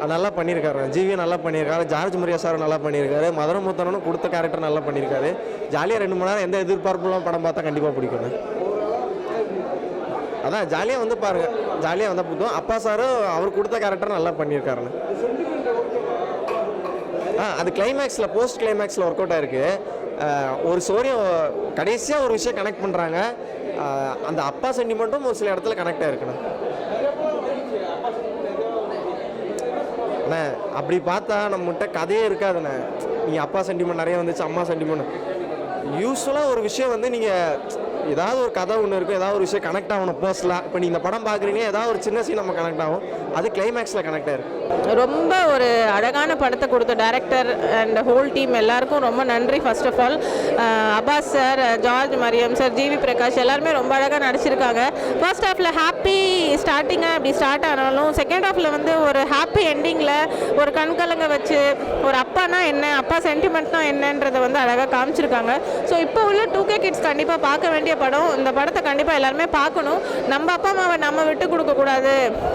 நல்லா பண்ணியிருக்காரு. ஜிவியும் நல்லா பண்ணியிருக்காரு. ஜார்ஜ் மரியா சார் நல்லா பண்ணியிருக்காரு. மதுரமுத்தனும் கொடுத்த கேரக்டர் நல்லா பண்ணியிருக்காரு. ஜாலியாக 2 மணி நேரம் எந்த எதிர்பார்ப்புலாம் படம் பார்த்தா கண்டிப்பாக பிடிக்கும். அதான் ஜாலியாக வந்து பாருங்கள், ஜாலியாக வந்தால் பிடிக்கும். அப்பா சாரும் அவர் கொடுத்த கேரக்டர் நல்லா பண்ணியிருக்காருன்னு. அது கிளைமேக்ஸில் போஸ்ட் கிளைமேக்ஸில் ஒர்க் அவுட் ஆயிருக்கு. ஒரு ஸ்டோரியும் கடைசியாக ஒரு விஷயம் கனெக்ட் பண்ணுறாங்க. அந்த அப்பா சென்டிமெண்ட்டும் ஒரு சில இடத்துல கனெக்ட் ஆகிருக்குண்ணே. அண்ணே அப்படி பார்த்தா நம்மகிட்ட கதையே இருக்காதுண்ணே. நீங்கள் அப்பா சென்டிமெண்ட் நிறைய வந்துச்சு, அம்மா சென்டிமெண்ட். யூஸ்வலாக ஒரு விஷயம் வந்து நீங்கள் ஏதாவது ஒரு கதை ஒன்று இருக்கும், ஏதாவது ஒரு விஷயம் கனெக்ட் ஆகணும் பர்சனலாக. இப்போ நீங்கள் இந்த படம் பார்க்குறீங்க, ஏதாவது ஒரு சின்ன சீன் நம்ம கனெக்ட் ஆகும், அது கிளைமேக்ஸில் கனெக்ட் ஆயிருக்கு. ரொம்ப ஒரு அழகான படத்தை கொடுத்த டைரக்டர் அண்ட் ஹோல் டீம் எல்லாருக்கும் ரொம்ப நன்றி. First of all Abbas sir, George Mariam sir, GV Prakash எல்லாருமே ரொம்ப அழகாக நடிச்சிருக்காங்க. ஃபர்ஸ்ட் ஹாஃபில் ஹாப்பி ஸ்டார்டிங்காக இப்படி ஸ்டார்ட் ஆனாலும் செகண்ட் ஹாஃபில் வந்து ஒரு ஹாப்பி எண்டிங்கில் ஒரு கண்கலங்க வச்சு ஒரு அப்பானா என்ன, அப்பா சென்டிமெண்ட்னா என்னன்றதை வந்து அழகாக காமிச்சிருக்காங்க. ஸோ இப்போ உள்ள 2K கிட்ஸ் கண்டிப்பாக பார்க்க வேண்டிய படம். இந்த படத்தை கண்டிப்பாக எல்லாருமே பார்க்கணும். நம்ம அப்பா அம்மாவை நம்ம விட்டு கொடுக்கக்கூடாது,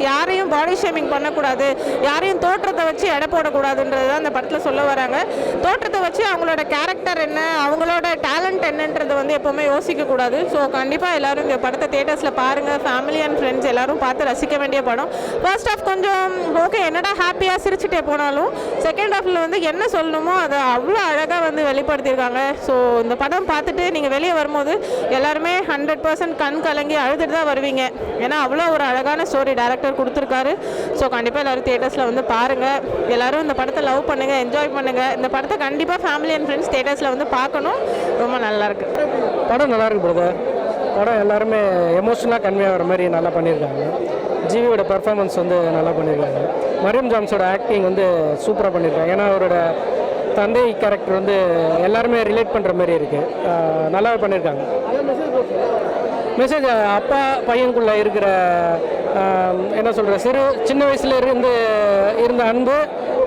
யாரையும் பாடி ஷேமிங் பண்ணக்கூடாது, யாரையும் தோற்றத்தை வச்சு எடை போடக்கூடாதுன்றது தான் இந்த படத்தில் சொல்ல வராங்க. தோற்றத்தை வச்சு அவங்களோட கேரக்டர் என்ன, அவங்களோட டேலண்ட் என்னன்றதை வந்து எப்போவுமே யோசிக்கக்கூடாது. ஸோ கண்டிப்பாக எல்லோரும் இந்த படத்தை தியேட்டர்ஸில் பாருங்கள். ஃபேமிலி அண்ட் ஃப்ரெண்ட்ஸ் எல்லோரும் பார்த்து ரசிக்க வேண்டிய படம். ஃபர்ஸ்ட் ஹாஃப் கொஞ்சம் ஓகே, என்னடா ஹாப்பியாக சிரிச்சுட்டே போனாலும் செகண்ட் ஹாஃபில் வந்து என்ன சொல்லணுமோ அதை அவ்வளோ அழகாக வந்து வெளிப்படுத்தியிருக்காங்க. ஸோ இந்த படம் பார்த்துட்டு நீங்கள் வெளியே வரும்போது எல்லாருமே 100% கண் கலங்கி அழுதுட்டு தான் வருவீங்க. ஏன்னா அவ்வளோ ஒரு அழகான ஸ்டோரி டைரக்டர் கொடுத்துருக்காரு. ஸோ கண்டிப்பாக எல்லோரும் தியேட்டர்ஸில் வந்து பாருங்கள். எல்லோரும் இந்த படத்தை லவ் பண்ணுங்கள், என்ஜாய் பண்ணுங்கள். இந்த படத்தை கண்டிப்பாக ஃபேமிலி அண்ட் ஃப்ரெண்ட்ஸ் தியேட்டர்ஸில் வந்து பார்க்கணும். ரொம்ப நல்லாயிருக்கு படம். நல்லாயிருக்கு பிரதர். படம் எல்லாருமே எமோஷனலாக கன்வே ஆகிற மாதிரி நல்லா பண்ணியிருக்காங்க. ஜிவியோட பர்ஃபார்மன்ஸ் வந்து நல்லா பண்ணியிருக்காங்க. மரியம் ஜான்ஸோட ஆக்டிங் வந்து சூப்பராக பண்ணியிருக்காங்க. ஏன்னா அவரோட தந்தை கேரக்டர் வந்து எல்லாருமே ரிலேட் பண்ணுற மாதிரி இருக்குது. நல்லாவே பண்ணியிருக்காங்க. மெசேஜ் அப்பா பையனுக்குள்ளே இருக்கிற என்ன சொல்கிற சின்ன வயசுல இருந்த அன்பு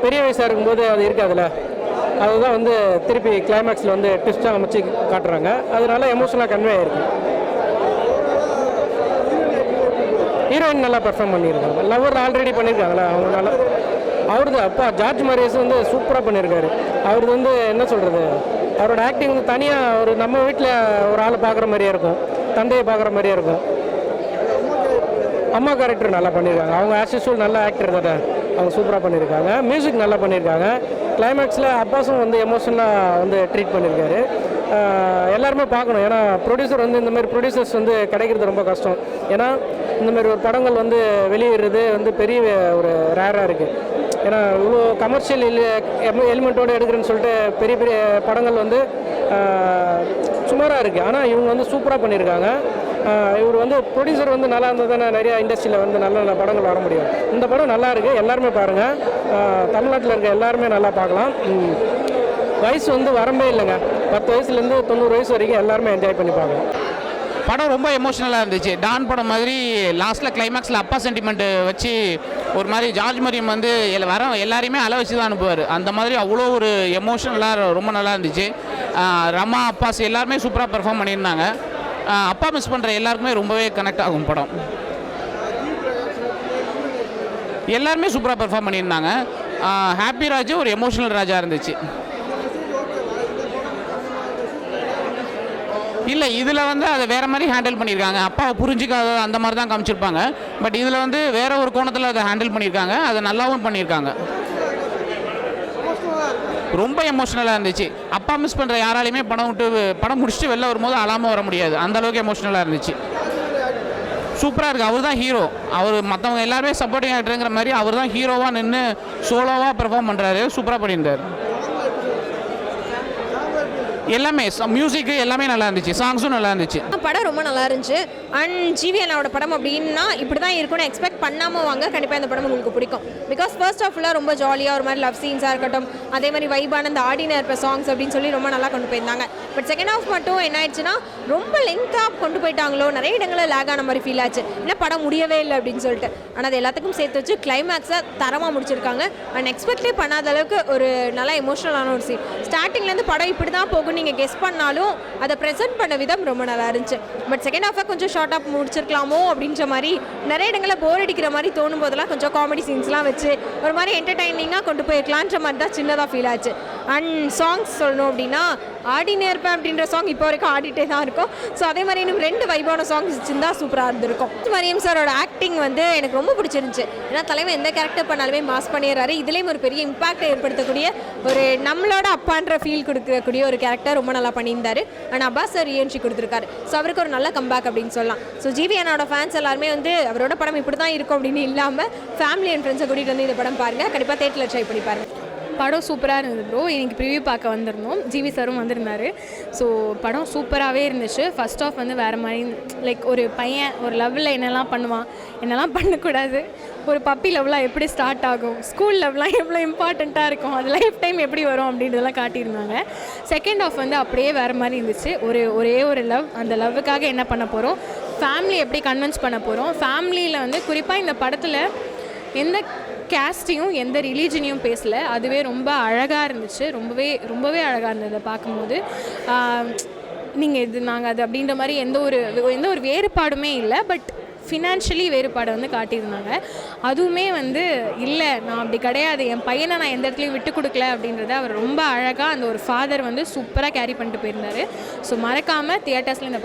பெரிய வயசாக இருக்கும்போது அது இருக்காதுல்ல, அதுதான் வந்து திருப்பி கிளைமேக்ஸில் வந்து ட்விஸ்ட்டாக அமைச்சு காட்டுறாங்க. அதனால எமோஷனலாக கன்வே ஆகிருக்கு. ஹீரோயின் நல்லா பெர்ஃபார்ம் பண்ணியிருக்காங்க. லவ்வர் ஆல்ரெடி பண்ணியிருக்காங்களா, அவங்க நல்லா. அவரது அப்பா ஜார்ஜ் மரியஸ் வந்து சூப்பராக பண்ணியிருக்காரு. அவரது வந்து என்ன சொல்கிறது, அவரோட ஆக்டிங் வந்து தனியாக ஒரு நம்ம வீட்டில் ஒரு ஆளை பார்க்குற மாதிரியே இருக்கும், தந்தையை பார்க்குற மாதிரியே இருக்கும். அம்மா கேரக்டர் நல்லா பண்ணியிருக்காங்க. அவங்க ஆஸ் யூஸ்வல் நல்ல ஆக்டர் தானே, அவங்க சூப்பராக பண்ணியிருக்காங்க. மியூசிக் நல்லா பண்ணியிருக்காங்க. கிளைமேக்ஸில் அப்பாஸும் வந்து எமோஷனலாக வந்து ட்ரீட் பண்ணியிருக்காரு. எல்லாருமே பார்க்கணும். ஏன்னா ப்ரொடியூசர் வந்து இந்த மாதிரி ப்ரொடியூசர்ஸ் வந்து கிடைக்கிறது ரொம்ப கஷ்டம். ஏன்னா இந்த மாதிரி ஒரு படங்கள் வந்து வெளியிடுறது வந்து பெரிய ஒரு ரேராக இருக்குது. ஏன்னா இவ்வளோ கமர்ஷியல் எலிமெண்ட்டோடு எடுக்கிறேன்னு சொல்லிட்டு பெரிய பெரிய படங்கள் வந்து சுமாராக இருக்குது. ஆனால் இவங்க வந்து சூப்பராக பண்ணியிருக்காங்க. இவர் வந்து ப்ரொடியூசர் வந்து நல்லா இருந்தால் தானே நிறையா இண்டஸ்ட்ரியில் வந்து நல்ல நல்ல படங்கள் வர முடியும். இந்த படம் நல்லா இருக்குது, எல்லாருமே பாருங்கள். தமிழ்நாட்டில் இருக்க எல்லாருமே நல்லா பார்க்கலாம். வயசு வந்து வரம்பே இல்லைங்க. 10 வயசுலேருந்து 90 வயசு வரைக்கும் எல்லாருமே என்ஜாய் பண்ணி பார்க்கலாம். படம் ரொம்ப எமோஷ்னலாக இருந்துச்சு. டான் படம் மாதிரி லாஸ்ட்டில் கிளைமேக்ஸில் அப்பா சென்டிமெண்ட்டு வச்சு ஒரு மாதிரி ஜார்ஜ் மரியம் வந்து வர எல்லாரையுமே அள வச்சு தான் அனுப்புவார். அந்த மாதிரி அவ்வளோ ஒரு எமோஷனலாக ரொம்ப நல்லா இருந்துச்சு. ரமா அப்பாஸ் எல்லாருமே சூப்பராக பெர்ஃபார்ம் பண்ணியிருந்தாங்க. அப்பா மிஸ் பண்ணுற எல்லாருக்குமே ரொம்பவே கனெக்ட் ஆகும் படம். எல்லாருமே சூப்பராக பெர்ஃபார்ம் பண்ணியிருந்தாங்க. ஹாப்பி ராஜ் ஒரு எமோஷனல் ராஜாக இருந்துச்சு. இல்லை, இதில் வந்து அதை வேறு மாதிரி ஹேண்டில் பண்ணியிருக்காங்க. அப்பாவை புரிஞ்சிக்காத அந்த மாதிரி தான் காமிச்சிருப்பாங்க. பட் இதில் வந்து வேறு ஒரு கோணத்தில் அதை ஹேண்டில் பண்ணியிருக்காங்க. அதை நல்லாவும் பண்ணியிருக்காங்க. ரொம்ப எமோஷ்னலாக இருந்துச்சு. அப்பா மிஸ் பண்ணுற யாராலையுமே படம் முடிச்சுட்டு வெளில வரும்போது அழாமல் வர முடியாது. அந்தளவுக்கு எமோஷ்னலாக இருந்துச்சு. சூப்பராக இருக்குது. அவர் தான் ஹீரோ. அவர் மற்றவங்க எல்லாருமே சப்போர்ட்டிங் ஆக்டருங்கிற மாதிரி அவர் தான் ஹீரோவாக நின்று சோலோவாக பெர்ஃபார்ம் பண்ணுறாரு. சூப்பராக பண்ணியிருந்தார். எல்லாமே மியூசிக்கு எல்லாமே நல்லா இருந்துச்சு, சாங்ஸும் நல்லா இருந்துச்சு. படம் ரொம்ப நல்லா இருந்துச்சு. அண்ட் ஜிவி அண்ணாவோட படம் அப்படின்னா இப்படி தான் இருக்கும்னு எக்ஸ்பெக்ட் பண்ணாமல் வாங்க, கண்டிப்பாக இந்த படம் உங்களுக்கு பிடிக்கும். பிகாஸ் ஃபர்ஸ்ட் ஹாஃபில் ரொம்ப ஜாலியாக ஒரு மாதிரி லவ் சீன்ஸாக இருக்கட்டும், அதே மாதிரி வைபான அந்த ஆடினா இருப்ப சாங்ஸ் அப்படின்னு சொல்லி ரொம்ப நல்லா கொண்டு போயிருந்தாங்க. பட் செகண்ட் ஹாஃப் மட்டும் என்ன ஆயிடுச்சுன்னா ரொம்ப லென்த்தாக கொண்டு போயிட்டாங்களோ, நிறைய இடங்களில் லேக் ஆன மாதிரி ஃபீல் ஆச்சு. இல்லை படம் முடியவே இல்லை அப்படின்னு சொல்லிட்டு. ஆனால் அது எல்லாத்துக்கும் சேர்த்து வச்சு கிளைமேக்ஸை தரமாக முடிச்சிருக்காங்க. அண்ட் எக்ஸ்பெக்டே பண்ணாத அளவுக்கு ஒரு நல்லா எமோஷனலான ஒரு சீன். ஸ்டார்டிங்லேருந்து படம் இப்படி தான் போகும் நீங்கள் கெஸ் பண்ணாலும் அதை ப்ரெசென்ட் பண்ண விதம் ரொம்ப நல்லா இருந்துச்சு. பட் செகண்ட் ஹாஃபாக கொஞ்சம் ஷார்ட் ஷார்ட்டாக முடிச்சிருக்கலாமோ அப்படின்ற மாதிரி நிறைய இடங்களில் போர் அடிக்கிற மாதிரி தோணும் போதெல்லாம் கொஞ்சம் காமெடி சீன்ஸ்லாம் வச்சு ஒரு மாதிரி என்டர்டைனிங்காக கொண்டு போயிருக்கலான்ற மாதிரி தான் சின்னதாக ஃபீல் ஆச்சு. அண்ட் சாங்ஸ் சொல்லணும் அப்படின்னா ஆடினே இருப்பேன் அப்படின்ற சாங் இப்போ வரைக்கும் ஆடிட்டே தான் இருக்கும். ஸோ அதே மாதிரி இன்னும் 2 வைபான சாங்ஸ் வச்சுருந்தா சூப்பராக இருந்திருக்கும். மரியம் சாரோட ஆக்டிங் வந்து எனக்கு ரொம்ப பிடிச்சிருந்துச்சு. ஏன்னா தலைவன் எந்த கேரக்டர் பண்ணாலுமே மாஸ் பண்ணிடுறாரு. இதுலேயும் ஒரு பெரிய இம்பாக்டை ஏற்படுத்தக்கூடிய ஒரு நம்மளோட அப்பான்ற ஃபீல் கொடுக்கக்கூடிய ஒரு கேரக்டர் ரொம்ப நல்லா பண்ணியிருந்தாரு. ஆனால் அப்பாஸ் சார் ரீஎன்ட்ரி கொடுத்துருக்காரு. ஸோ அவருக்கு ஒரு நல்ல கம்பேக் அப்படின்னு சொல்லலாம். ஸோ ஜிவி அண்ணாவோட ஃபேன்ஸ் எல்லாருமே வந்து அவரோட படம் இப்படி தான் இருக்கும் அப்படின்னு இல்லாமல் ஃபேமிலி அண்ட் ஃப்ரெண்ட்ஸை கூட்டிகிட்டு வந்து இந்த படம் பாருங்கள். கண்டிப்பாக தேட்டரில் ட்ரை பண்ணி பாருங்கள். படம் சூப்பராக இருந்தது ப்ரோ. எனக்கு ப்ரிவியூ பார்க்க வந்திருந்தோம், ஜிவி சாரும் வந்திருந்தார். ஸோ படம் சூப்பராகவே இருந்துச்சு. ஃபர்ஸ்ட் ஆஃப் வந்து வேறு மாதிரி லைக் ஒரு பையன் ஒரு லெவலில் என்னெல்லாம் பண்ணுவான், என்னெல்லாம் பண்ணக்கூடாது, ஒரு பப்பி லெவலாக எப்படி ஸ்டார்ட் ஆகும், ஸ்கூல் லெவலாம் எவ்வளோ இம்பார்ட்டண்ட்டாக இருக்கும், அது லைஃப் டைம் எப்படி வரும் அப்படின்றதெல்லாம் காட்டியிருந்தாங்க. செகண்ட் ஆஃப் வந்து அப்படியே வேறு மாதிரி இருந்துச்சு. ஒரே ஒரு லவ், அந்த லவ்வுக்காக என்ன பண்ண போகிறோம், ஃபேமிலி எப்படி கன்வின்ஸ் பண்ண போகிறோம், ஃபேமிலியில் வந்து குறிப்பாக இந்த படத்தில் எந்த கேஸ்டையும் எந்த ரிலீஜனையும் பேசலை. அதுவே ரொம்ப அழகாக இருந்துச்சு. ரொம்பவே அழகாக இருந்தது பார்க்கும்போது. நீங்கள் இது நாங்கள் அது அப்படின்ற மாதிரி எந்த ஒரு வேறுபாடுமே இல்லை. பட் ஃபினான்ஷியலி வேறுபாடை வந்து காட்டியிருந்தாங்க. அதுவுமே வந்து இல்லை நான் அப்படி கிடையாது, என் பையனை நான் எந்த இடத்துலையும் விட்டு கொடுக்கல அப்படின்றத அவர் ரொம்ப அழகாக அந்த ஒரு ஃபாதர் வந்து சூப்பராக கேரி பண்ணிட்டு போயிருந்தார். ஸோ மறக்காமல் தியேட்டர்ஸில் இந்த படத்தை